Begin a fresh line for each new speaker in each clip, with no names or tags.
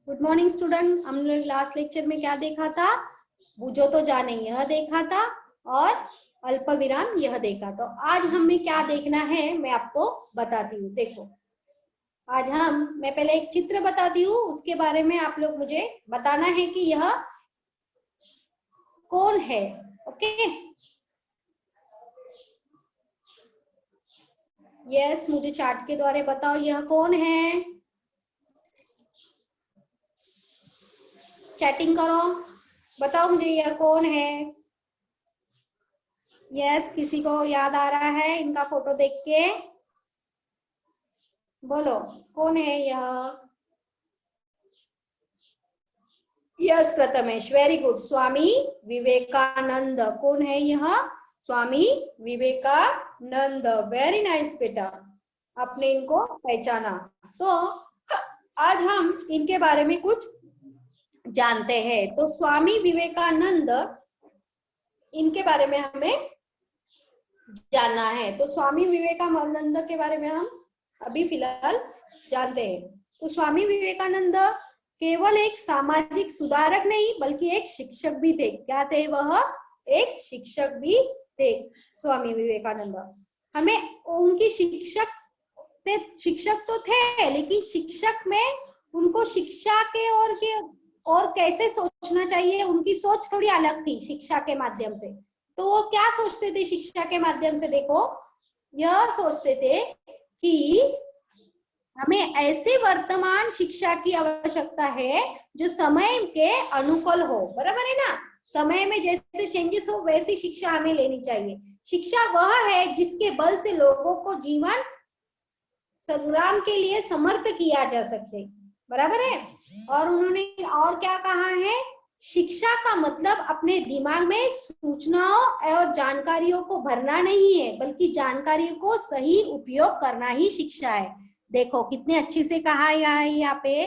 Good morning student. हमने last lecture में क्या देखा था? बूझो तो जाने यह देखा था और अल्प विराम यह देखा। तो आज हमें क्या देखना है मैं आपको बताती हूँ। देखो आज मैं पहले एक चित्र बताती हूँ, उसके बारे में आप लोग मुझे बताना है कि यह कौन है। ओके यस, मुझे चार्ट के द्वारा बताओ यह कौन है। चैटिंग करो, बताओ मुझे यह कौन है। यस, किसी को याद आ रहा है इनका फोटो देख के? बोलो कौन है यह। Yes Prathamesh, very good. Swami Vivekananda. कौन है यह? स्वामी विवेकानंद। वेरी नाइस बेटा, आपने इनको पहचाना। तो आज हम इनके बारे में कुछ जानते हैं। तो स्वामी विवेकानंद, इनके बारे में हमें जानना है। तो स्वामी विवेकानंद के बारे में हम अभी फिलहाल जानते हैं। तो स्वामी विवेकानंद केवल एक सामाजिक सुधारक नहीं बल्कि एक शिक्षक भी थे। क्या थे वह? एक शिक्षक भी थे स्वामी विवेकानंद। हमें उनकी शिक्षक तो थे, लेकिन शिक्षक में उनको शिक्षा के और कैसे सोचना चाहिए, उनकी सोच थोड़ी अलग थी शिक्षा के माध्यम से। तो वो क्या सोचते थे शिक्षा के माध्यम से? देखो यह सोचते थे कि हमें ऐसे वर्तमान शिक्षा की आवश्यकता है जो समय के अनुकूल हो। बराबर है ना? समय में जैसे चेंजेस हो वैसी शिक्षा हमें लेनी चाहिए। शिक्षा वह है जिसके बल से लोगों को जीवन संग्राम के लिए समर्थ किया जा सके। बराबर है? और उन्होंने और क्या कहा है? शिक्षा का मतलब अपने दिमाग में सूचनाओं और जानकारियों को भरना नहीं है, बल्कि जानकारियों को सही उपयोग करना ही शिक्षा है। देखो कितने अच्छे से कहा यहाँ पे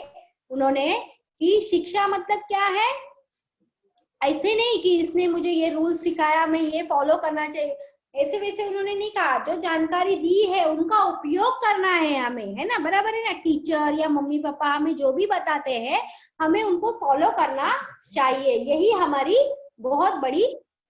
उन्होंने कि शिक्षा मतलब क्या है। ऐसे नहीं कि इसने मुझे ये रूल सिखाया मैं ये फॉलो करना चाहिए, ऐसे वैसे उन्होंने नहीं कहा। जो जानकारी दी है उनका उपयोग करना है हमें, है ना? बराबर है ना? टीचर या मम्मी पापा हमें जो भी बताते हैं हमें उनको फॉलो करना चाहिए। यही हमारी बहुत बड़ी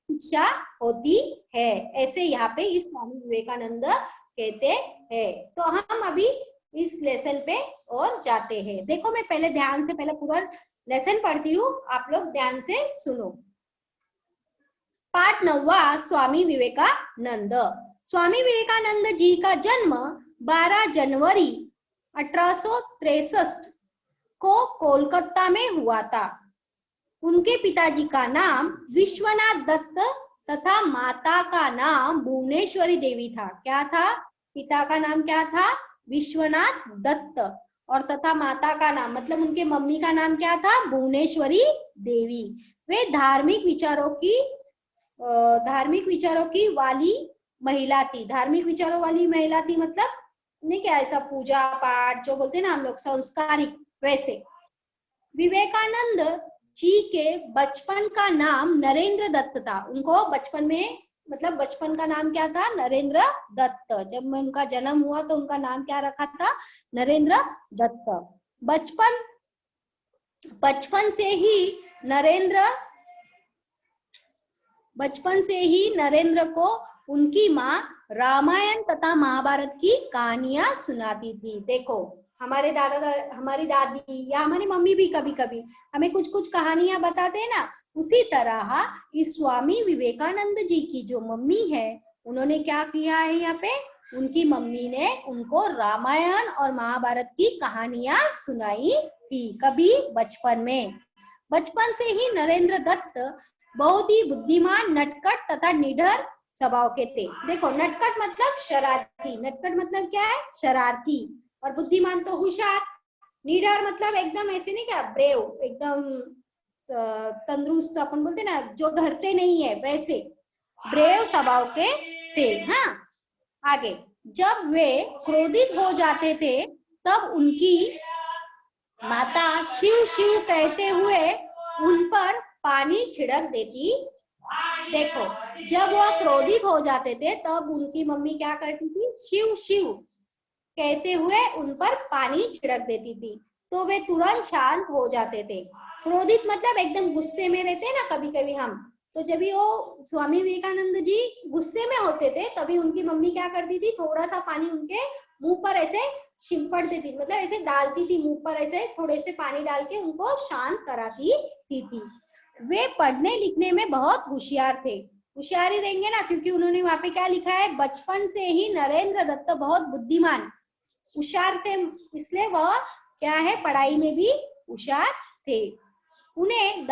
शिक्षा होती है, ऐसे यहाँ पे इस स्वामी विवेकानंद कहते हैं। तो हम अभी इस लेसन पे और जाते हैं। देखो मैं पहले ध्यान से पहले पूरा लेसन पढ़ती हूँ, आप लोग ध्यान से सुनो। पाठ 9वां, स्वामी विवेकानंद। स्वामी विवेकानंद जी का जन्म 12 जनवरी 1863 को कोलकाता में हुआ था। उनके पिताजी का नाम विश्वनाथ दत्त तथा माता का नाम भुवनेश्वरी देवी था। क्या था? पिता का नाम क्या था? विश्वनाथ दत्त, और तथा माता का नाम मतलब उनके मम्मी का नाम क्या था? भुवनेश्वरी देवी। वे धार्मिक विचारों की वाली महिला थी। धार्मिक विचारों वाली महिला थी मतलब नहीं क्या ऐसा पूजा पाठ जो बोलते हैं ना हम लोग, संस्कारिक, वैसे। विवेकानंद जी के बचपन का नाम नरेंद्र दत्त था। उनको बचपन में मतलब बचपन का नाम क्या था? नरेंद्र दत्त। जब उनका जन्म हुआ तो उनका नाम क्या रखा था? नरेंद्र दत्त। बचपन से ही नरेंद्र को उनकी माँ रामायण तथा महाभारत की कहानियां सुनाती थी। देखो हमारी दादी या हमारी मम्मी भी कभी कभी हमें कुछ कुछ कहानियां बताते हैं ना, उसी तरह इस स्वामी विवेकानंद जी की जो मम्मी है उन्होंने क्या किया है यहाँ पे? उनकी मम्मी ने उनको रामायण और महाभारत की कहानियां सुनाई थी। कभी? बचपन में। बचपन से ही नरेंद्र दत्त बहुत ही बुद्धिमान, नटखट तथा निडर स्वभाव के थे। देखो नटखट मतलब शरारती, नटखट मतलब क्या है? शरारती। और बुद्धिमान तो होशियार। निडर मतलब एकदम ऐसे नहीं क्या, ब्रेव, एकदम तंदुरुस्त, अपन बोलते ना जो डरते नहीं है वैसे ब्रेव स्वभाव के थे। हाँ आगे, जब वे क्रोधित हो जाते थे तब उनकी माता शिव शिव कहते हुए उन पर पानी छिड़क देती। देखो जब वह क्रोधित हो जाते थे तब उनकी मम्मी क्या करती थी? शिव शिव कहते हुए उन पर पानी छिड़क देती थी। तो वे तुरंत शांत हो जाते थे। क्रोधित मतलब एकदम गुस्से में रहते ना कभी कभी हम, तो जब भी वो स्वामी विवेकानंद जी गुस्से में होते थे तभी उनकी मम्मी क्या करती थी, थोड़ा सा पानी उनके मुंह पर ऐसे छिपड़ती थी, मतलब ऐसे डालती थी मुंह पर, ऐसे थोड़े से पानी डाल के उनको शांत कराती थी। वे पढ़ने लिखने में बहुत होशियार थे। होशियार ही रहेंगे ना, क्योंकि उन्होंने वहां पे क्या लिखा है, बचपन से ही नरेंद्र दत्त बहुत बुद्धिमान होशियार थे, इसलिए वह क्या है, पढ़ाई में भी होशियार थे। उन्हें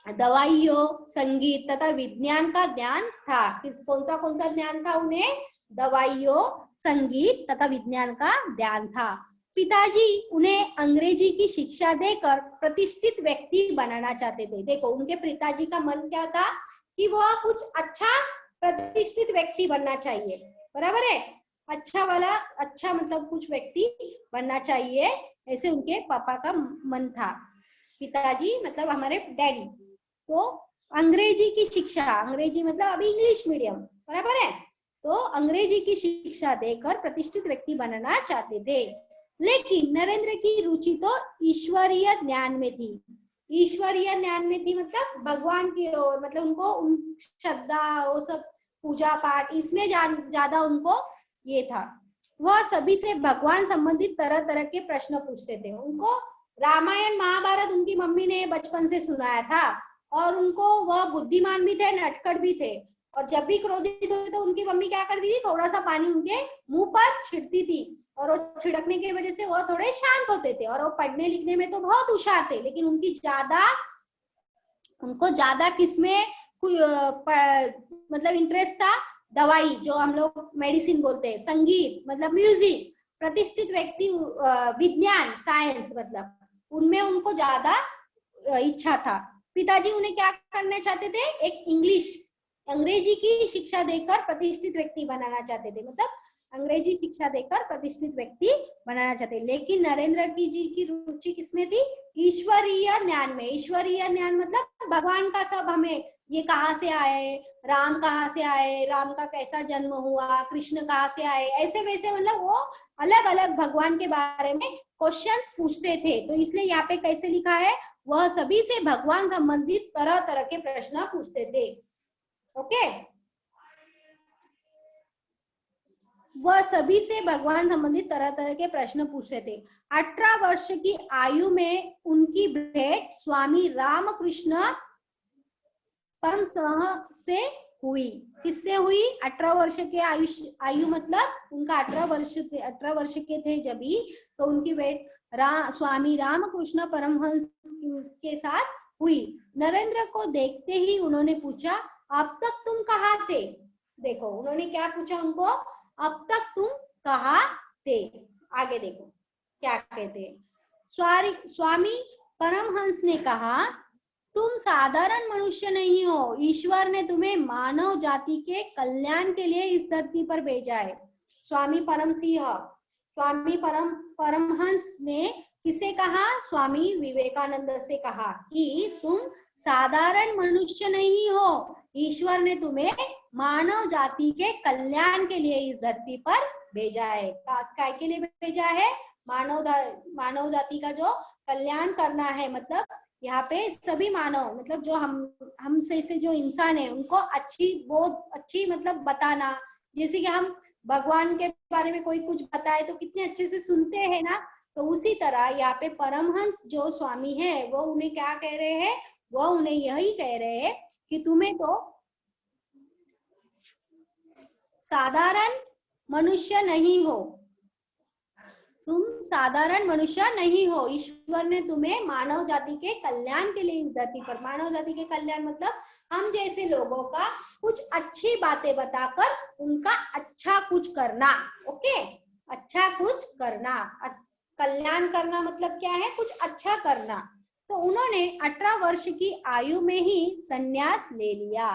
दवाइयों, संगीत तथा विज्ञान का ज्ञान था। कौन सा ज्ञान था उन्हें? दवाइयों, संगीत तथा विज्ञान का ज्ञान था। पिताजी उन्हें अंग्रेजी की शिक्षा देकर प्रतिष्ठित व्यक्ति बनाना चाहते थे। देखो उनके पिताजी का मन क्या था कि वह कुछ अच्छा प्रतिष्ठित व्यक्ति बनना चाहिए, बराबर है, अच्छा वाला, अच्छा मतलब कुछ व्यक्ति बनना चाहिए, ऐसे उनके पापा का मन था। पिताजी मतलब हमारे डैडी। तो अंग्रेजी की शिक्षा, अंग्रेजी मतलब अभी इंग्लिश मीडियम, बराबर है, तो अंग्रेजी की शिक्षा देकर प्रतिष्ठित व्यक्ति बनना चाहते थे। लेकिन नरेंद्र की रुचि तो ईश्वरीय ज्ञान में थी। ईश्वरीय ज्ञान में थी मतलब भगवान की ओर, मतलब उनको श्रद्धा, वो सब पूजा पाठ, इसमें ज्यादा उनको ये था। वह सभी से भगवान संबंधित तरह तरह के प्रश्न पूछते थे। उनको रामायण महाभारत उनकी मम्मी ने बचपन से सुनाया था, और उनको वह बुद्धिमान भी थे, नटखट भी थे, और जब भी क्रोधित होते तो उनकी मम्मी क्या करती थी, थोड़ा सा पानी उनके मुंह पर छिड़कती थी, और वो छिड़कने की वजह से वो थोड़े शांत होते थे। और वो पढ़ने लिखने में तो बहुत होशियार थे, लेकिन उनको ज्यादा किसमें मतलब इंटरेस्ट था, दवाई, जो हम लोग मेडिसिन बोलते हैं, संगीत मतलब म्यूजिक, प्रतिष्ठित व्यक्ति विज्ञान साइंस, मतलब उनमें उनको ज्यादा इच्छा था। पिताजी उन्हें क्या करना चाहते थे, एक अंग्रेजी की शिक्षा देकर प्रतिष्ठित व्यक्ति बनाना चाहते थे, मतलब अंग्रेजी शिक्षा देकर प्रतिष्ठित व्यक्ति बनाना चाहते। लेकिन नरेंद्र जी की रुचि किसमें थी, ईश्वरीय ज्ञान में। ईश्वरीय ज्ञान मतलब भगवान का सब, हमें ये कहाँ से आए, राम कहाँ से आए, राम का कैसा जन्म हुआ, कृष्ण कहाँ से आए, ऐसे वैसे, मतलब वो अलग अलग भगवान के बारे में क्वेश्चंस पूछते थे। तो इसलिए यहाँ पे कैसे लिखा है, वह सभी से भगवान संबंधित तरह तरह के प्रश्न पूछते थे। ओके, वह सभी से भगवान संबंधित तरह तरह के प्रश्न पूछते थे। 18 वर्ष की आयु में उनकी भेंट स्वामी रामकृष्ण परमहंस से हुई। किससे हुई? 18 वर्ष के आयु मतलब उनका 18 वर्ष के थे जब ही, तो उनकी भेंट स्वामी रामकृष्ण परमहंस के साथ हुई। नरेंद्र को देखते ही उन्होंने पूछा, अब तक तुम कहाँ थे? देखो उन्होंने क्या पूछा उनको, अब तक तुम कहाँ थे? आगे देखो क्या कहते। स्वामी परमहंस ने कहा, तुम साधारण मनुष्य नहीं हो, ईश्वर ने तुम्हें मानव जाति के कल्याण के लिए इस धरती पर भेजा है। स्वामी परमहंस ने किसे कहा? स्वामी विवेकानंद से कहा कि तुम साधारण मनुष्य नहीं हो, ईश्वर ने तुम्हें मानव जाति के कल्याण के लिए इस धरती पर भेजा है। काय के लिए भेजा है? मानव जाति का जो कल्याण करना है, मतलब यहाँ पे सभी मानव, मतलब जो हमसे से जो इंसान है उनको बहुत अच्छी मतलब बताना, जैसे कि हम भगवान के बारे में कोई कुछ बताए तो कितने अच्छे से सुनते हैं ना, तो उसी तरह यहाँ पे परमहंस जो स्वामी है वो उन्हें क्या कह रहे हैं, वो उन्हें यही कह रहे हैं कि तुम्हें तो साधारण मनुष्य नहीं हो, तुम साधारण मनुष्य नहीं हो, ईश्वर ने तुम्हें मानव जाति के कल्याण के लिए इस धरती पर, मानव जाति के कल्याण मतलब हम जैसे लोगों का कुछ अच्छी बातें बताकर उनका अच्छा कुछ करना। ओके, अच्छा कुछ करना, कल्याण करना मतलब क्या है, कुछ अच्छा करना। तो उन्होंने 18 वर्ष की आयु में ही संन्यास ले लिया।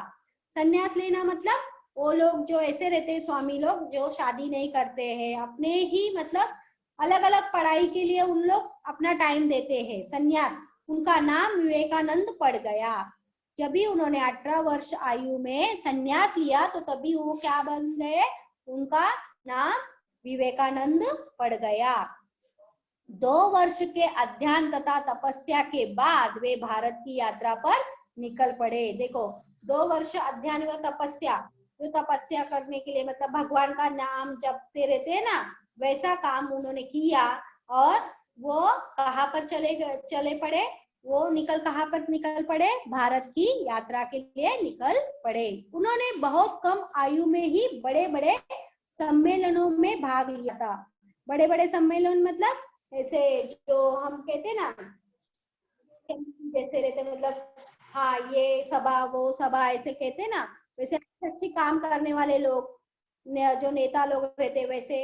संन्यास लेना मतलब वो लोग जो ऐसे रहते हैं, स्वामी लोग जो शादी नहीं करते हैं, अपने ही मतलब अलग अलग पढ़ाई के लिए उन लोग अपना टाइम देते हैं, संन्यास। उनका नाम विवेकानंद पड़ गया। जब भी उन्होंने 18 वर्ष आयु में संन्यास लिया तो तभी वो क्या बन गए, उनका नाम विवेकानंद पड़ गया। 2 वर्ष के अध्ययन तथा तपस्या के बाद वे भारत की यात्रा पर निकल पड़े। देखो 2 वर्ष अध्ययन व तपस्या, जो तपस्या करने के लिए मतलब भगवान का नाम जपते रहते हैं ना, वैसा काम उन्होंने किया और वो कहाँ पर चले पड़े, वो कहाँ पर निकल पड़े, भारत की यात्रा के लिए निकल पड़े। उन्होंने बहुत कम आयु में ही बड़े बड़े सम्मेलनों में भाग लिया था। बड़े बड़े सम्मेलन मतलब ऐसे जो हम कहते हैं ना, जैसे रहते मतलब हाँ ये सभा वो सभा ऐसे कहते हैं ना, वैसे अच्छे अच्छे काम करने वाले लोग, जो नेता लोग रहते वैसे,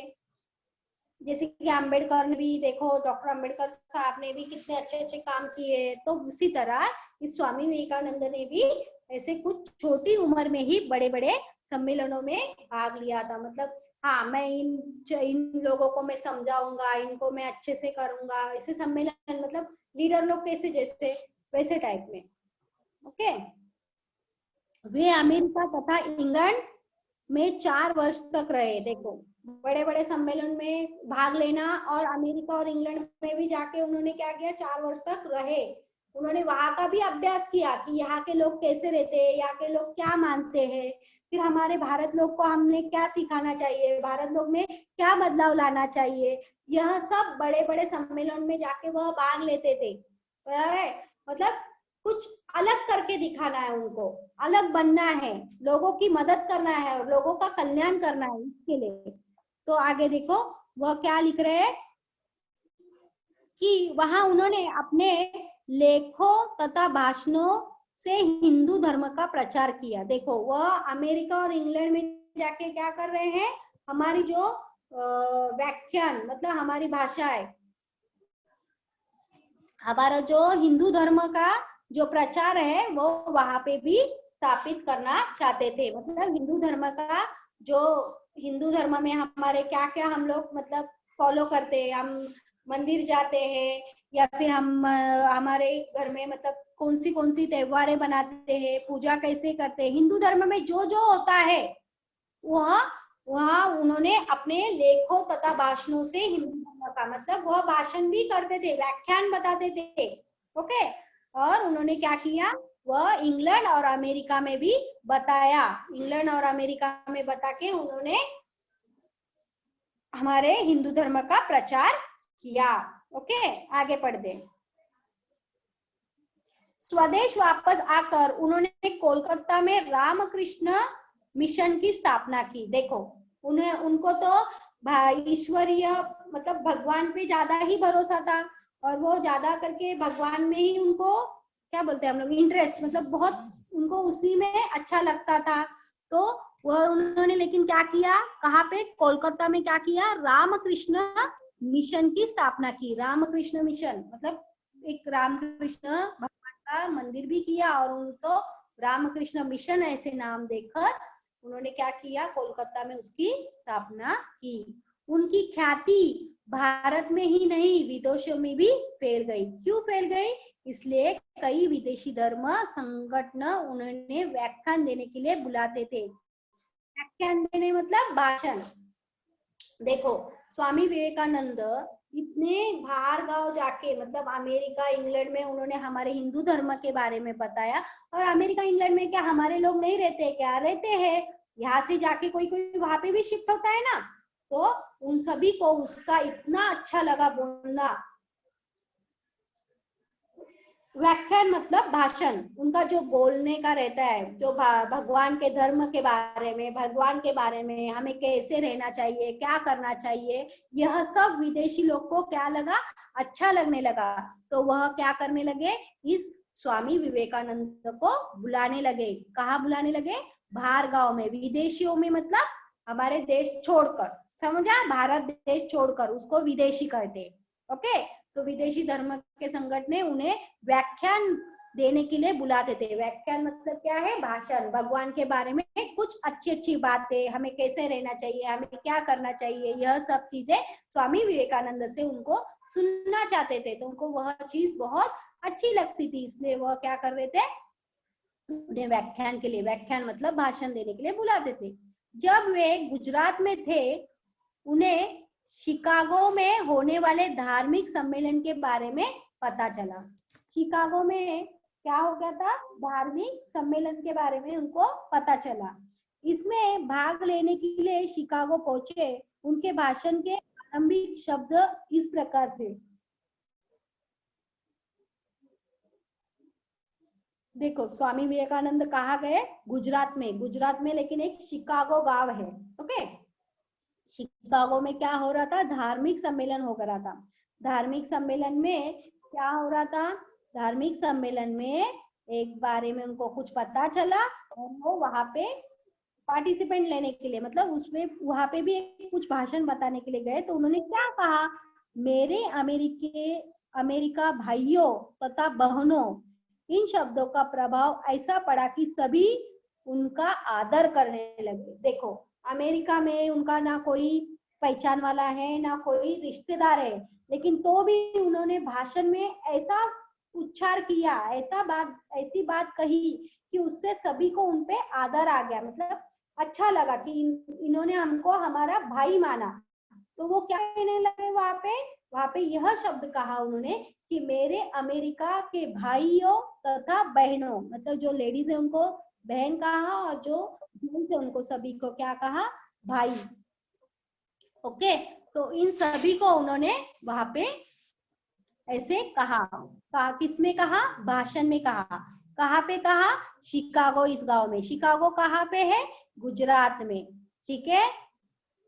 जैसे कि अम्बेडकर ने भी देखो, डॉक्टर अम्बेडकर साहब ने भी कितने अच्छे अच्छे काम किए, तो उसी तरह इस स्वामी विवेकानंद ने भी ऐसे कुछ छोटी उम्र में ही बड़े बड़े सम्मेलनों में भाग लिया था। मतलब हाँ मैं इन लोगों को मैं समझाऊंगा, इनको मैं अच्छे से करूंगा, ऐसे सम्मेलन मतलब लीडर लोग कैसे जैसे वैसे टाइप में। ओके, वे अमेरिका तथा इंग्लैंड में 4 वर्ष तक रहे। देखो बड़े बड़े सम्मेलन में भाग लेना और अमेरिका और इंग्लैंड में भी जाके उन्होंने क्या किया, 4 वर्ष तक रहे। उन्होंने वहां का भी अभ्यास किया कि यहाँ के लोग कैसे रहते हैं, यहाँ के लोग क्या मानते हैं, फिर हमारे भारत लोग को हमने क्या सिखाना चाहिए, भारत लोग में क्या बदलाव लाना चाहिए, यह सब बड़े बड़े सम्मेलन में जाके वह भाग लेते थे। मतलब कुछ अलग करके दिखाना है उनको, अलग बनना है, लोगों की मदद करना है और लोगों का कल्याण करना है इसके लिए। तो आगे देखो वह क्या लिख रहे हैं कि वहां उन्होंने अपने लेखों तथा भाषणों से हिंदू धर्म का प्रचार किया। देखो वह अमेरिका और इंग्लैंड में जाके क्या कर रहे हैं, हमारी जो व्याख्यान मतलब हमारी भाषा है, हमारा जो हिंदू धर्म का जो प्रचार है वो वहां पे भी स्थापित करना चाहते थे। मतलब हिंदू धर्म का जो, हिंदू धर्म में हमारे क्या क्या हम लोग मतलब फॉलो करते हैं, हम मंदिर जाते हैं या फिर हम हमारे घर में मतलब कौन सी त्योहारें बनाते हैं, पूजा कैसे करते हैं, हिंदू धर्म में जो जो होता है वह वहाँ उन्होंने अपने लेखों तथा भाषणों से हिंदू धर्म का मतलब वह भाषण भी करते थे, व्याख्यान बताते थे। ओके, और उन्होंने क्या किया, वह इंग्लैंड और अमेरिका में भी बताया, इंग्लैंड और अमेरिका में बता के उन्होंने हमारे हिंदू धर्म का प्रचार किया। ओके, आगे पढ़ दे। स्वदेश वापस आकर उन्होंने कोलकाता में रामकृष्ण मिशन की स्थापना की। देखो उनको तो ईश्वरीय मतलब भगवान पे ज्यादा ही भरोसा था और वो ज्यादा करके भगवान में ही उनको क्या बोलते हैं हम लोग इंटरेस्ट, मतलब बहुत उनको उसी में अच्छा लगता था। तो वह उन्होंने लेकिन क्या किया, कहाँ पे, कोलकाता में क्या किया, रामकृष्ण मिशन की स्थापना की। रामकृष्ण मिशन मतलब एक रामकृष्ण भगवान का मंदिर भी किया और उनको रामकृष्ण मिशन ऐसे नाम देकर उन्होंने क्या किया, कोलकाता में उसकी स्थापना की। उनकी ख्याति भारत में ही नहीं विदेशों में भी फैल गई। क्यों फैल गई, इसलिए कई विदेशी धर्म संगठन उन्होंने व्याख्यान देने के लिए बुलाते थे। व्याख्यान देने मतलब भाषण। देखो स्वामी विवेकानंद इतने बाहर गांव जाके मतलब अमेरिका इंग्लैंड में उन्होंने हमारे हिंदू धर्म के बारे में बताया। और अमेरिका इंग्लैंड में क्या हमारे लोग नहीं रहते, क्या रहते हैं, यहाँ से जाके कोई कोई वहां पे भी शिफ्ट होता है ना, तो उन सभी को उसका इतना अच्छा लगा बोलना। व्याख्यान मतलब भाषण, उनका जो बोलने का रहता है, जो भगवान के धर्म के बारे में, भगवान के बारे में, हमें कैसे रहना चाहिए, क्या करना चाहिए, यह सब विदेशी लोग को क्या लगा, अच्छा लगने लगा। तो वह क्या करने लगे, इस स्वामी विवेकानंद को बुलाने लगे। कहाँ बुलाने लगे, बाहर गांव में, विदेशियों में मतलब हमारे देश छोड़कर, समझा, भारत देश छोड़कर उसको विदेशी करते। ओके, तो विदेशी धर्म के संगठन ने उन्हें व्याख्यान देने के लिए बुलाते थे। व्याख्यान मतलब क्या है, भाषण, भगवान के बारे में कुछ अच्छी अच्छी बातें, हमें कैसे रहना चाहिए, हमें क्या करना चाहिए, यह सब चीजें स्वामी विवेकानंद से उनको सुनना चाहते थे। तो उनको वह चीज बहुत अच्छी लगती थी, इसलिए वह क्या कर रहे थे, उन्हें व्याख्यान के लिए, व्याख्यान मतलब भाषण देने के लिए बुलाते थे। जब वे गुजरात में थे उन्हें शिकागो में होने वाले धार्मिक सम्मेलन के बारे में पता चला। शिकागो में क्या हो गया था, धार्मिक सम्मेलन के बारे में उनको पता चला। इसमें भाग लेने के लिए शिकागो पहुंचे। उनके भाषण के आरंभिक शब्द इस प्रकार थे। देखो, स्वामी विवेकानंद कहाँ गए, गुजरात में, लेकिन एक शिकागो गांव है। ओके, शिकागो में क्या हो रहा था, धार्मिक सम्मेलन हो रहा था। धार्मिक सम्मेलन में क्या हो रहा था, धार्मिक सम्मेलन में एक बारे में उनको कुछ पता चला और वो वहां पे पार्टिसिपेंट लेने के लिए, मतलब उसमें वहां पे भी कुछ भाषण बताने के लिए गए। तो उन्होंने क्या कहा, मेरे अमेरिका भाइयों तथा बहनों, इन शब्दों का प्रभाव ऐसा पड़ा कि सभी उनका आदर करने लगे। देखो, अमेरिका में उनका ना कोई पहचान वाला है ना कोई रिश्तेदार है, लेकिन तो भी उन्होंने भाषण में ऐसा उच्चार किया, ऐसी बात कही कि उससे सभी को उनपे आदर आ गया, मतलब अच्छा लगा कि इन्होंने हमको हमारा भाई माना। तो वो क्या कहने लगे, वहां पे यह शब्द कहा उन्होंने कि मेरे अमेरिका के भाइयों तथा बहनों, मतलब जो लेडीज है उनको बहन कहा और जो जेंट्स है उनको सभी को क्या कहा, भाई। ओके, तो इन सभी को उन्होंने वहां पे ऐसे कहा किसमें कहा, भाषण में कहा। कहाँ पे कहा, शिकागो, इस गांव में। शिकागो कहाँ पे है, गुजरात में। ठीक है,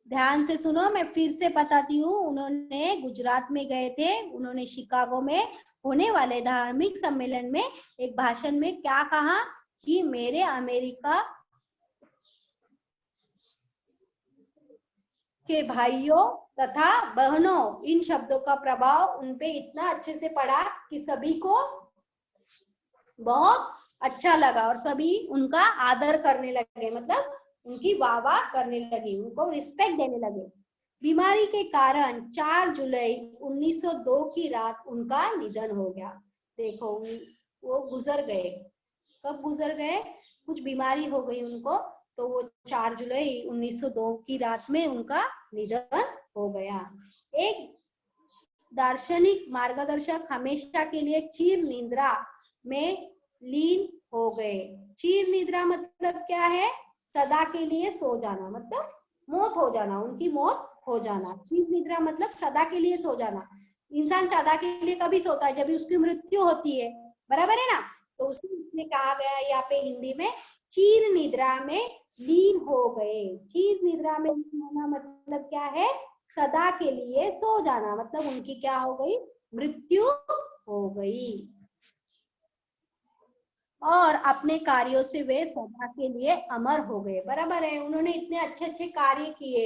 ध्यान से सुनो, मैं फिर से बताती हूँ। उन्होंने गुजरात में गए थे, उन्होंने शिकागो में होने वाले धार्मिक सम्मेलन में एक भाषण में क्या कहा कि मेरे अमेरिका के भाइयों तथा बहनों, इन शब्दों का प्रभाव उनपे इतना अच्छे से पड़ा कि सभी को बहुत अच्छा लगा और सभी उनका आदर करने लगे, मतलब उनकी वाह करने लगे, उनको रिस्पेक्ट देने लगे। बीमारी के कारण 4 जुलाई 1902 की रात उनका निधन हो गया। देखो, वो गुजर गए। कब गुजर गए, कुछ बीमारी हो गई उनको, तो वो 4 जुलाई 1902 की रात में उनका निधन हो गया। एक दार्शनिक मार्गदर्शक हमेशा के लिए चीर निद्रा में लीन हो गए। चीर निद्रा मतलब क्या है, सदा के लिए सो जाना, मतलब मौत हो जाना, उनकी मौत हो जाना। चीर निद्रा मतलब सदा के लिए सो जाना। इंसान सदा के लिए कभी सोता है, जब उसकी मृत्यु होती है, बराबर है ना। तो उसने कहा गया यहाँ पे हिंदी में, चीर निद्रा में लीन हो गए। चीर निद्रा में लीन होना मतलब क्या है, सदा के लिए सो जाना, मतलब उनकी क्या हो गई, मृत्यु हो गई। और अपने कार्यों से वे सदा के लिए अमर हो गए। बराबर है, उन्होंने इतने अच्छे अच्छे कार्य किए।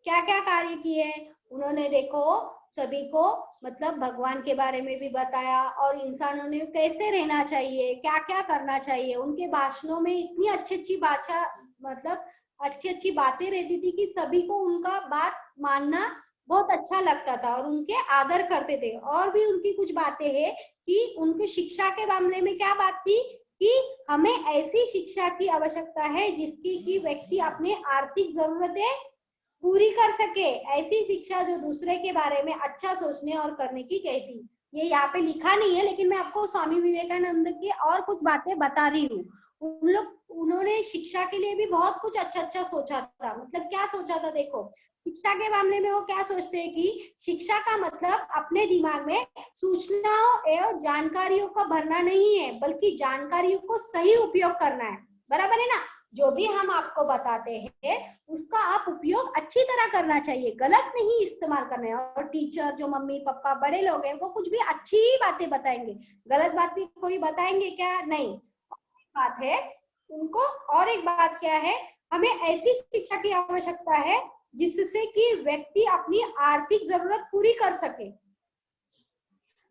क्या क्या कार्य किए उन्होंने, देखो सभी को, मतलब भगवान के बारे में भी बताया और इंसानों ने कैसे रहना चाहिए, क्या क्या करना चाहिए। उनके भाषणों में इतनी अच्छी अच्छी भाषा, मतलब अच्छी अच्छी बातें रहती थी कि सभी को उनका बात मानना बहुत अच्छा लगता था और उनके आदर करते थे। और भी उनकी कुछ बातें हैं कि उनकी शिक्षा के मामले में क्या बात थी कि हमें ऐसी शिक्षा की आवश्यकता है जिसकी कि व्यक्ति अपने आर्थिक जरूरतें पूरी कर सके। ऐसी शिक्षा जो दूसरे के बारे में अच्छा सोचने और करने की कहती। ये यहाँ पे लिखा नहीं है, लेकिन मैं आपको स्वामी विवेकानंद की और कुछ बातें बता रही हूँ। उन्होंने शिक्षा के लिए भी बहुत कुछ अच्छा अच्छा सोचा था। मतलब क्या सोचा था, देखो शिक्षा के मामले में वो क्या सोचते हैं कि शिक्षा का मतलब अपने दिमाग में सूचनाओं एवं जानकारियों का भरना नहीं है, बल्कि जानकारियों को सही उपयोग करना है। बराबर है ना। जो भी हम आपको बताते हैं उसका आप उपयोग अच्छी तरह करना चाहिए, गलत नहीं इस्तेमाल करना है। और टीचर, जो मम्मी पापा बड़े लोग हैं, वो कुछ भी अच्छी ही बातें बताएंगे, गलत बात भी कोई बताएंगे क्या, नहीं। बात है उनको। और एक बात क्या है, हमें ऐसी शिक्षा की आवश्यकता है जिससे कि व्यक्ति अपनी आर्थिक जरूरत पूरी कर सके।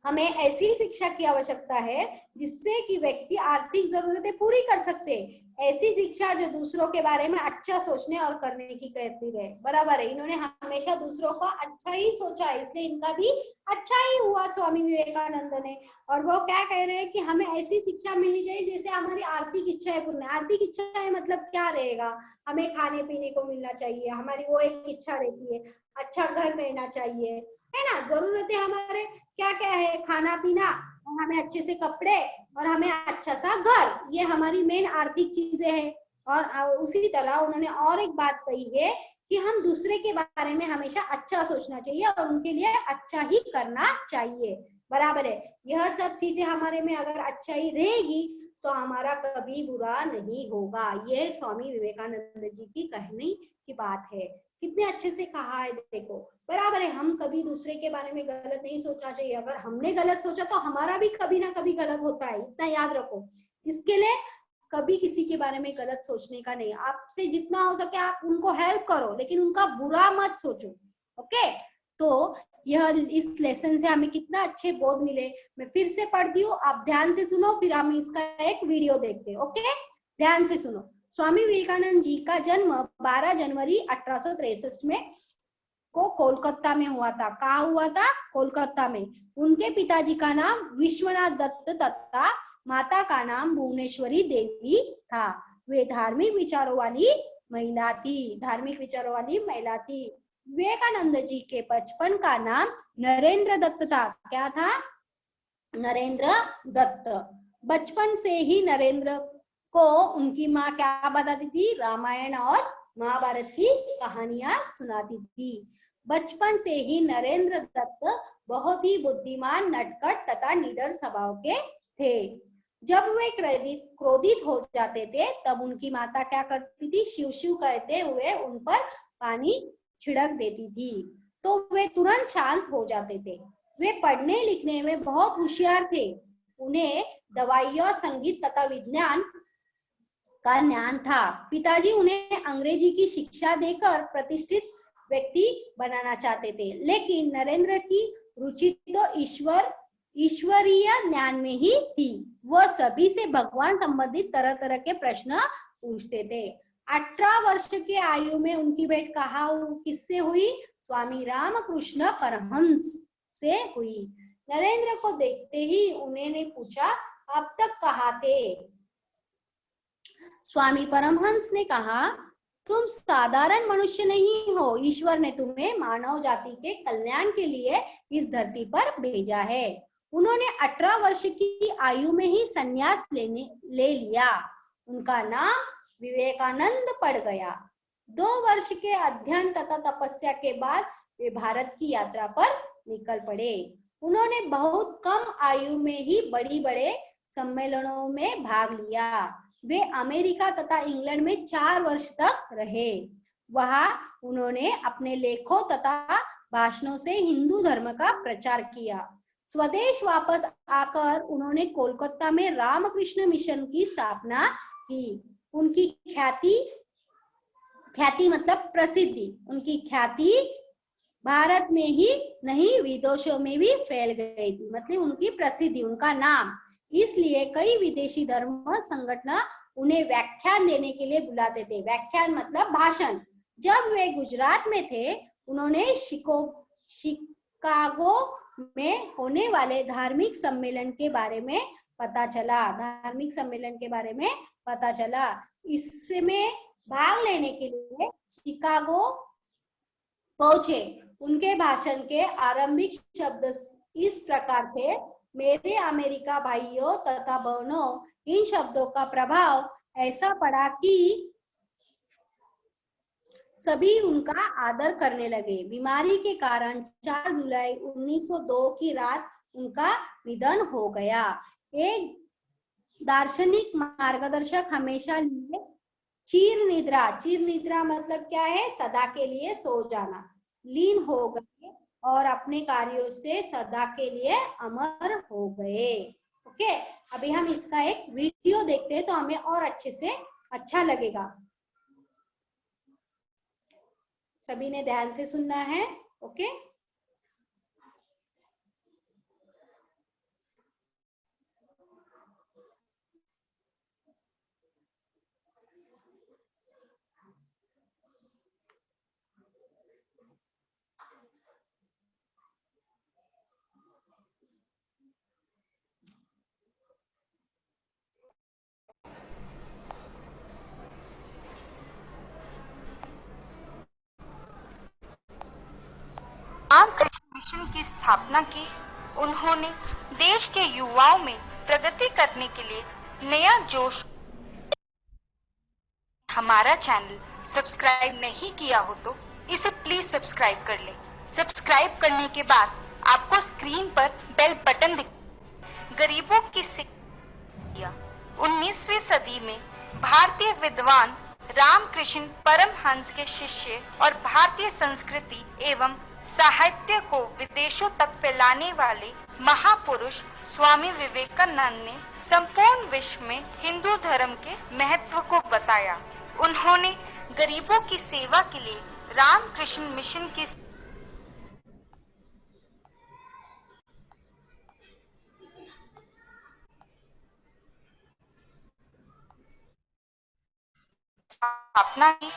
हमें ऐसी शिक्षा की आवश्यकता है जिससे कि व्यक्ति आर्थिक जरूरतें पूरी कर सकते। ऐसी शिक्षा जो दूसरों के बारे में अच्छा सोचने और करने की कहती रहे। बराबर है, इन्होंने हमेशा दूसरों का अच्छा ही सोचा है, इसलिए इनका भी अच्छा ही हुआ स्वामी विवेकानंद ने। और वो क्या कह रहे हैं कि हमें ऐसी शिक्षा मिलनी चाहिए जैसे हमारी आर्थिक इच्छाएं पूर्ण। आर्थिक इच्छाएं मतलब क्या रहेगा, हमें खाने पीने को मिलना चाहिए, हमारी वो एक इच्छा रहती है, अच्छा घर रहना चाहिए, है ना। जरूरतें हमारे क्या क्या है, खाना पीना, और हमें अच्छे से कपड़े, और हमें अच्छा सा घर, ये हमारी मेन आर्थिक चीजें हैं। और उसी तरह उन्होंने और एक बात कही है कि हम दूसरे के बारे में हमेशा अच्छा सोचना चाहिए और उनके लिए अच्छा ही करना चाहिए। बराबर है, यह सब चीजें हमारे में अगर अच्छा ही रहेगी तो हमारा कभी बुरा नहीं होगा। ये स्वामी विवेकानंद जी की कहने की बात है। कितने अच्छे से कहा है, देखो। बराबर है, हम कभी दूसरे के बारे में गलत नहीं सोचना चाहिए। अगर हमने गलत सोचा तो हमारा भी कभी ना कभी गलत होता है, इतना याद रखो। इसके लिए कभी किसी के बारे में गलत सोचने का नहीं। आपसे जितना हो सके आप उनको हेल्प करो, लेकिन उनका बुरा मत सोचो। ओके, तो यह इस लेसन से हमें कितना अच्छे बोध मिले। मैं फिर से पढ़ती हूँ, आप ध्यान से सुनो, फिर हम इसका एक वीडियो देखते हैं। ओके, ध्यान से सुनो। स्वामी विवेकानंद जी का जन्म 12 जनवरी 1863 में को कोलकाता में हुआ था। कहाँ हुआ था? कोलकाता में। उनके पिताजी का नाम विश्वनाथ दत्त तथा माता का नाम भुवनेश्वरी देवी था। वे धार्मिक विचारों वाली महिला थी। धार्मिक विचारों वाली महिला थी। विवेकानंद जी के बचपन का नाम नरेंद्र दत्त था। क्या था? नरेंद्र दत्त। बचपन से ही नरेंद्र को उनकी माँ क्या बताती थी? रामायण और महाभारत की कहानियां सुनाती थी। बचपन से ही नरेंद्र दत्त बहुत ही बुद्धिमान, नटखट तथा निडर स्वभाव के थे। जब वे क्रोधित हो जाते थे तब उनकी माता क्या करती थी? शिव शिव कहते हुए उन पर पानी छिड़क देती थी, तो वे तुरंत शांत हो जाते थे। वे पढ़ने लिखने में बहुत होशियार थे। उन्हें दवाइयों, संगीत तथा विज्ञान का ज्ञान था। पिताजी उन्हें अंग्रेजी की शिक्षा देकर प्रतिष्ठित व्यक्ति बनाना चाहते थे, लेकिन नरेंद्र की रुचि तो ईश्वरीय ज्ञान में ही थी। वह सभी से भगवान संबंधित तरह तरह के प्रश्न पूछते थे। 18 वर्ष के आयु में उनकी भेंट कहाँ किससे हुई? स्वामी रामकृष्ण परमहंस से हुई। नरेंद्र को देखते ही उन्होंने पूछा, अब तक कहाँ थे? स्वामी परमहंस ने कहा, तुम साधारण मनुष्य नहीं हो, ईश्वर ने तुम्हें मानव जाति के कल्याण के लिए इस धरती पर भेजा है। उन्होंने 18 वर्ष की आयु में ही संन्यास ले लिया। उनका नाम विवेकानंद पड़ गया। 2 वर्ष के अध्ययन तथा तपस्या के बाद वे भारत की यात्रा पर निकल पड़े। उन्होंने बहुत कम आयु में ही बड़े सम्मेलनों में भाग लिया। वे अमेरिका तथा इंग्लैंड में 4 वर्ष तक रहे। वहां उन्होंने अपने लेखों तथा भाषणों से हिंदू धर्म का प्रचार किया। स्वदेश वापस आकर उन्होंने कोलकाता में रामकृष्ण मिशन की स्थापना की। उनकी ख्याति मतलब प्रसिद्धि, उनकी ख्याति भारत में ही नहीं विदेशों में भी फैल गई थी। मतलब उनकी प्रसिद्धि, उनका नाम, इसलिए कई विदेशी धर्म संगठन उन्हें व्याख्यान देने के लिए बुलाते थे। व्याख्यान मतलब भाषण। जब वे गुजरात में थे उन्होंने शिकागो में होने वाले धार्मिक सम्मेलन के बारे में पता चला। इसमें भाग लेने के लिए शिकागो पहुंचे। उनके भाषण के आरंभिक शब्द इस प्रकार थे, मेरे अमेरिका भाइयों तथा बहनों, इन शब्दों का प्रभाव ऐसा पड़ा कि सभी उनका आदर करने लगे। बीमारी के कारण 4 जुलाई 1902 की रात उनका निधन हो गया। एक दार्शनिक मार्गदर्शक हमेशा लिए चीर निद्रा मतलब क्या है? सदा के लिए सो जाना। लीन हो गए और अपने कार्यों से सदा के लिए अमर हो गए। ओके, अभी हम इसका एक वीडियो देखते हैं तो हमें और अच्छे से अच्छा लगेगा। सभी ने ध्यान से सुनना है। ओके,
रामकृष्ण मिशन की स्थापना की। उन्होंने देश के युवाओं में प्रगति करने के लिए नया जोश। हमारा चैनल सब्सक्राइब नहीं किया हो तो इसे प्लीज सब्सक्राइब कर लें। सब्सक्राइब करने के बाद आपको स्क्रीन पर बेल बटन दिख। गरीबों की शिक्षा। 19वीं सदी में भारतीय विद्वान रामकृष्ण परमहंस के शिष्य और भारतीय संस्कृति एवं साहित्य को विदेशों तक फैलाने वाले महापुरुष स्वामी विवेकानंद ने संपूर्ण विश्व में हिंदू धर्म के महत्व को बताया। उन्होंने गरीबों की सेवा के लिए रामकृष्ण मिशन की स्थापना की।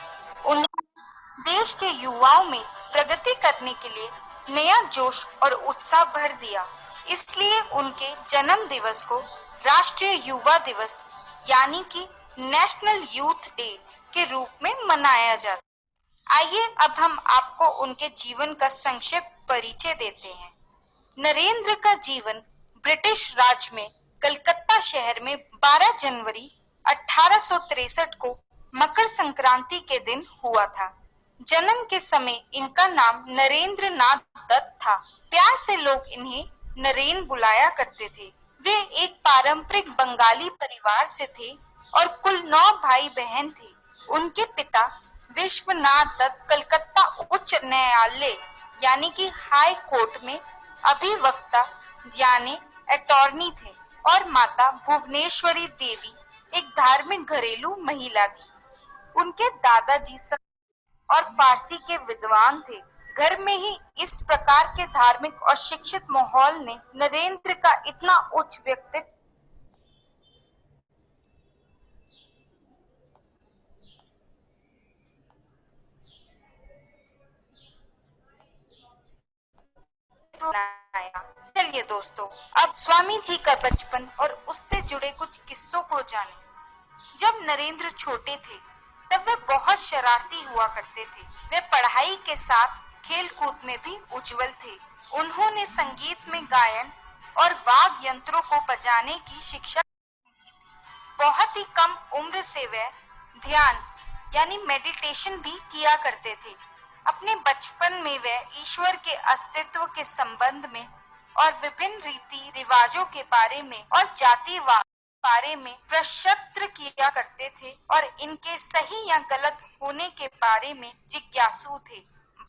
उन्होंने देश के युवाओं में प्रगति करने के लिए नया जोश और उत्साह भर दिया। इसलिए उनके जन्म दिवस को राष्ट्रीय युवा दिवस यानी कि नेशनल यूथ डे के रूप में मनाया जाता है। आइए अब हम आपको उनके जीवन का संक्षिप्त परिचय देते हैं। नरेंद्र का जीवन ब्रिटिश राज में कलकत्ता शहर में 12 जनवरी 1863 को मकर संक्रांति के दिन हुआ था। जन्म के समय इनका नाम नरेंद्र नाथ दत्त था। प्यार से लोग इन्हें नरेन बुलाया करते थे। वे एक पारंपरिक बंगाली परिवार से थे और कुल 9 भाई बहन थे। उनके पिता विश्वनाथ दत्त कलकत्ता उच्च न्यायालय यानी कि हाई कोर्ट में अभिवक्ता यानी अटॉर्नी थे और माता भुवनेश्वरी देवी एक धार्मिक घरेलू महिला थी। उनके दादाजी और फारसी के विद्वान थे। घर में ही इस प्रकार के धार्मिक और शिक्षित माहौल ने नरेंद्र का इतना उच्च व्यक्तित्व बनाया। चलिए दोस्तों, अब स्वामी जी का बचपन और उससे जुड़े कुछ किस्सों को जानें। जब नरेंद्र छोटे थे तब वे बहुत शरारती हुआ करते थे। वे पढ़ाई के साथ खेल कूद में भी उज्जवल थे। उन्होंने संगीत में गायन और वाद्य यंत्रों को बजाने की शिक्षा। बहुत ही कम उम्र से वे ध्यान यानी मेडिटेशन भी किया करते थे। अपने बचपन में वे ईश्वर के अस्तित्व के संबंध में और विभिन्न रीति रिवाजों के बारे में और जातिवाद बारे में प्रश्न किया करते थे और इनके सही या गलत होने के बारे में जिज्ञासु थे।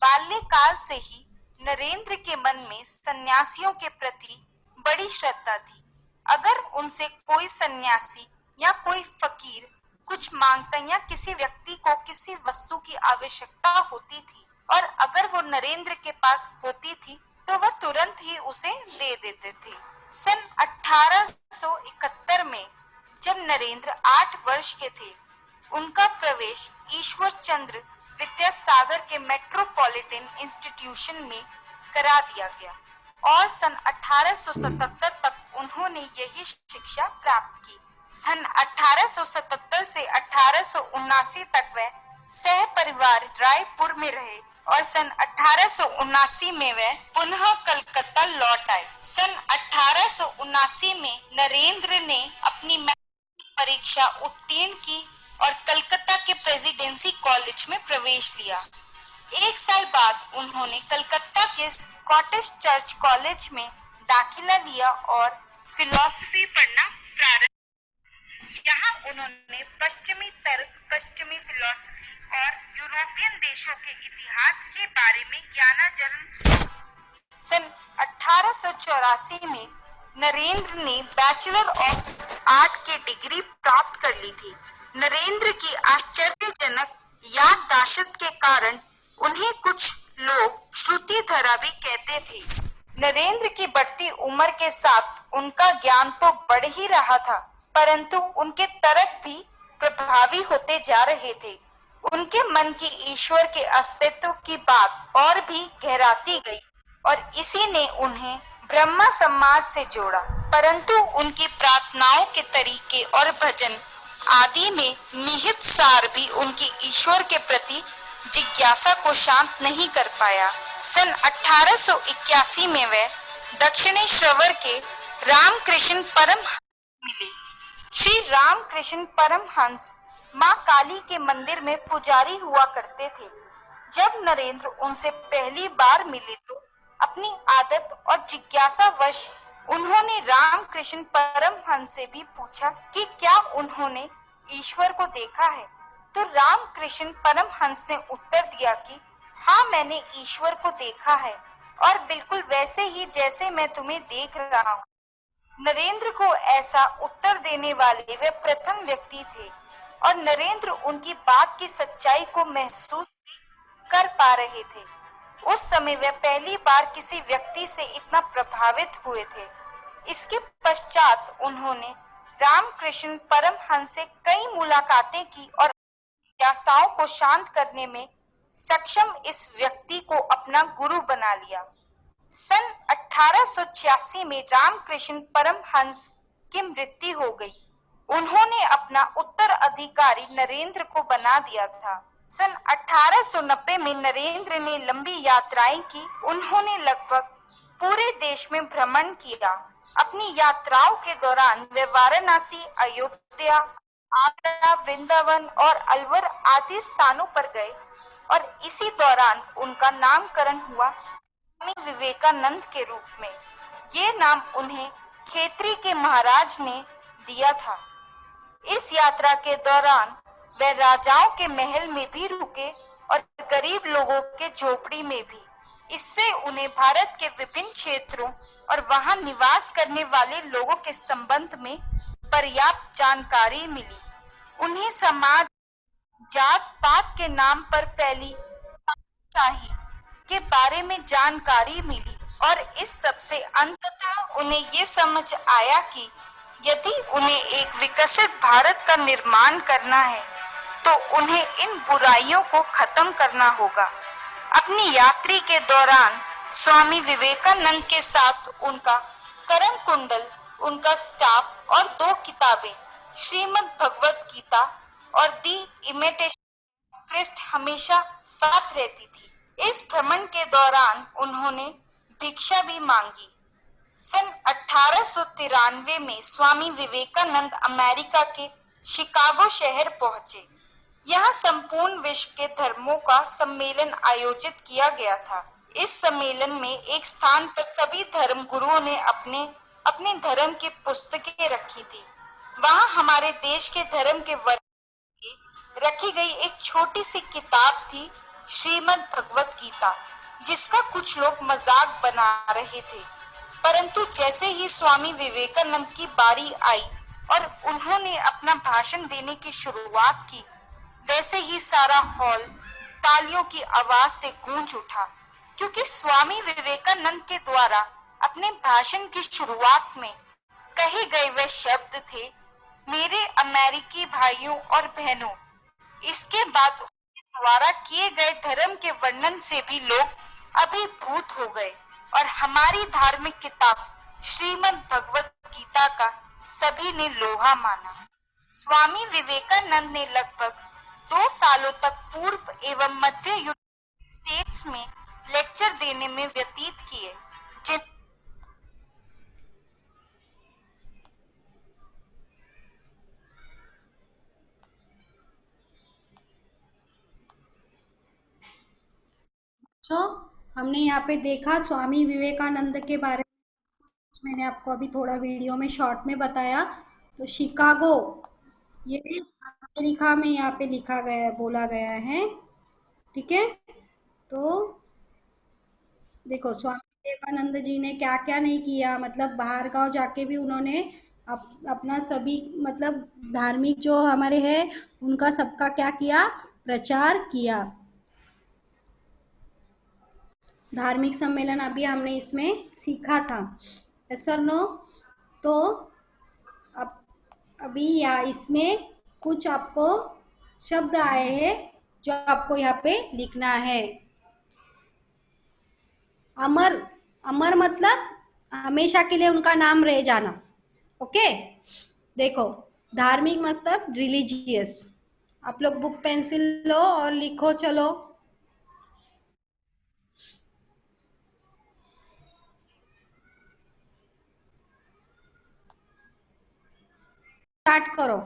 बाल्यकाल से ही नरेंद्र के मन में सन्यासियों के प्रति बड़ी श्रद्धा थी। अगर उनसे कोई सन्यासी या कोई फकीर कुछ मांगता या किसी व्यक्ति को किसी वस्तु की आवश्यकता होती थी और अगर वो नरेंद्र के पास होती थी तो वह तुरंत ही उसे दे देते थे। सन 1871 में जब नरेंद्र 8 वर्ष के थे, उनका प्रवेश ईश्वर चंद्र विद्यासागर के मेट्रोपॉलिटन इंस्टीट्यूशन में करा दिया गया और सन 1877 तक उन्होंने यही शिक्षा प्राप्त की। सन 1877 से 1879 तक वह सह परिवार रायपुर में रहे और सन 1879 में वे पुनः कलकत्ता लौट आए। सन 1879 में नरेंद्र ने अपनी मैट्रिक परीक्षा उत्तीर्ण की और कलकत्ता के प्रेसिडेंसी कॉलेज में प्रवेश लिया। एक साल बाद उन्होंने कलकत्ता के स्कॉटिश चर्च कॉलेज में दाखिला लिया और फिलॉसफी पढ़ना प्रारंभ। यहाँ उन्होंने पश्चिमी तर्क, पश्चिमी फिलॉसफी और यूरोपियन देशों के इतिहास के बारे में ज्ञानार्जन किया। सन 1884 में नरेंद्र ने बैचलर ऑफ आर्ट की डिग्री प्राप्त कर ली थी। नरेंद्र की आश्चर्यजनक याददाश्त के कारण उन्हें कुछ लोग श्रुतिधरा भी कहते थे। नरेंद्र की बढ़ती उम्र के साथ उनका ज्ञान तो बढ़ ही रहा था, परंतु उनके तर्क भी प्रभावी होते जा रहे थे। उनके मन की ईश्वर के अस्तित्व की बात और भी गहराती गई और इसी ने उन्हें ब्रह्मा समाज से जोड़ा। परंतु उनकी प्रार्थनाओं के तरीके और भजन आदि में निहित सार भी उनकी ईश्वर के प्रति जिज्ञासा को शांत नहीं कर पाया। सन 1881 में वे दक्षिणी श्रवण के रामकृष्ण परमहंस मिले। श्री रामकृष्ण परमहंस मां काली के मंदिर में पुजारी हुआ करते थे। जब नरेंद्र उनसे पहली बार मिले तो अपनी आदत और जिज्ञासा वश उन्होंने रामकृष्ण परमहंस से भी पूछा कि क्या उन्होंने ईश्वर को देखा है। तो रामकृष्ण परमहंस ने उत्तर दिया कि हाँ, मैंने ईश्वर को देखा है और बिल्कुल वैसे ही जैसे मैं तुम्हें देख रहा हूँ। नरेंद्र को ऐसा उत्तर देने वाले वे प्रथम व्यक्ति थे और नरेंद्र उनकी बात की सच्चाई को महसूस भी कर पा रहे थे। उस समय वे पहली बार किसी व्यक्ति से इतना प्रभावित हुए थे। इसके पश्चात उन्होंने रामकृष्ण परमहंस से कई मुलाकातें की और जिज्ञासाओं को शांत करने में सक्षम इस व्यक्ति को अपना गुरु बना लिया। सन 1886 में रामकृष्ण परमहंस की मृत्यु हो गई। उन्होंने अपना उत्तराधिकारी नरेंद्र को बना दिया था। सन 1890 में नरेंद्र ने लंबी यात्राएं की। उन्होंने लगभग पूरे देश में भ्रमण किया। अपनी यात्राओं के दौरान वे वाराणसी, अयोध्या, आगरा, वृंदावन और अलवर आदि स्थानों पर गए और इसी दौरान उनका नामकरण हुआ स्वामी विवेकानंद के रूप में। ये नाम उन्हें खेतरी के महाराज ने दिया था। इस यात्रा के दौरान वे राजाओं के महल में भी रुके और गरीब लोगों के झोपड़ी में भी। इससे उन्हें भारत के विभिन्न क्षेत्रों और वहां निवास करने वाले लोगों के संबंध में पर्याप्त जानकारी मिली। उन्हें समाज, जात पात के नाम पर फैली शाही के बारे में जानकारी मिली और इस सब से अंततः उन्हें ये समझ आया कि यदि उन्हें एक विकसित भारत का निर्माण करना है तो उन्हें इन बुराइयों को खत्म करना होगा। अपनी यात्रा के दौरान स्वामी विवेकानंद के साथ उनका करम कुंडल, उनका स्टाफ और 2 किताबें श्रीमद् भगवत गीता और दी इमिटेशन क्रिस्ट हमेशा साथ रहती थी। इस भ्रमण के दौरान उन्होंने भिक्षा भी मांगी। सन 1893 में स्वामी विवेकानंद अमेरिका के शिकागो शहर पहुंचे। यहाँ संपूर्ण विश्व के धर्मों का सम्मेलन आयोजित किया गया था। इस सम्मेलन में एक स्थान पर सभी धर्म गुरुओं ने अपने अपने धर्म की पुस्तकें रखी थी। वहाँ हमारे देश के धर्म के वर्ग रखी गई एक छोटी सी किताब थी, श्रीमद् भगवत गीता, जिसका कुछ लोग मजाक बना रहे थे। परंतु जैसे ही स्वामी विवेकानंद की बारी आई और उन्होंने अपना भाषण देने की शुरुआत की, वैसे ही सारा हॉल तालियों की आवाज से गूंज उठा, क्योंकि स्वामी विवेकानंद के द्वारा अपने भाषण की शुरुआत में कहे गए वे शब्द थे, मेरे अमेरिकी भाइयों और बहनों। इसके बाद उनके द्वारा किए गए धर्म के वर्णन से भी लोग अभिभूत हो गए और हमारी धार्मिक किताब श्रीमद् भगवत गीता का सभी ने लोहा माना। स्वामी विवेकानंद ने लगभग 2 सालों तक पूर्व एवं मध्य यूनाइटेड स्टेट्स में लेक्चर देने में व्यतीत किए, जिन
तो हमने यहाँ पे देखा स्वामी विवेकानंद के बारे में। मैंने आपको अभी थोड़ा वीडियो में शॉर्ट में बताया। तो शिकागो, ये अमेरिका में यहाँ पे लिखा गया, बोला गया है, ठीक है। तो देखो स्वामी विवेकानंद जी ने क्या क्या नहीं किया, मतलब बाहर गांव जाके भी उन्होंने अपना सभी मतलब धार्मिक जो हमारे है उनका सबका क्या किया, प्रचार किया। धार्मिक सम्मेलन अभी हमने इसमें सीखा था, सर नो। तो अब अभी या इसमें कुछ आपको शब्द आए हैं जो आपको यहाँ पे लिखना है। अमर, अमर मतलब हमेशा के लिए उनका नाम रह जाना, ओके। देखो धार्मिक मतलब रिलीजियस। आप लोग बुक पेंसिल लो और लिखो, चलो। स्टार्ट करो।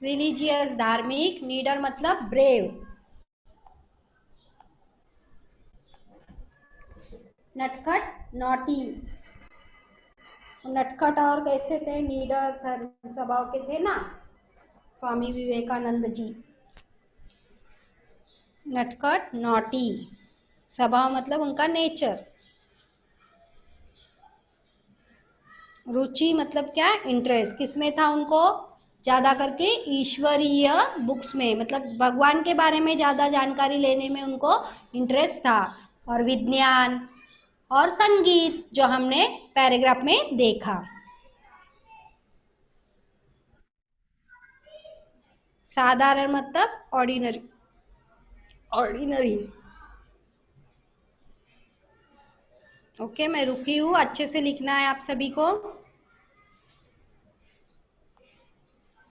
रिलीजियस धार्मिक, नीडर मतलब ब्रेव, नटखट नॉटी, नटखट और कैसे थे, नीडर स्वभाव के थे ना स्वामी विवेकानंद जी। नटखट नॉटी, स्वभाव मतलब उनका नेचर। रुचि मतलब क्या, इंटरेस्ट, किसमें था उनको, ज़्यादा करके ईश्वरीय बुक्स में, मतलब भगवान के बारे में ज़्यादा जानकारी लेने में उनको इंटरेस्ट था। और विज्ञान और संगीत जो हमने पैराग्राफ में देखा। साधारण मतलब ऑर्डिनरी, ऑर्डिनरी। ओके, मैं रुकी हूँ, अच्छे से लिखना है आप सभी को।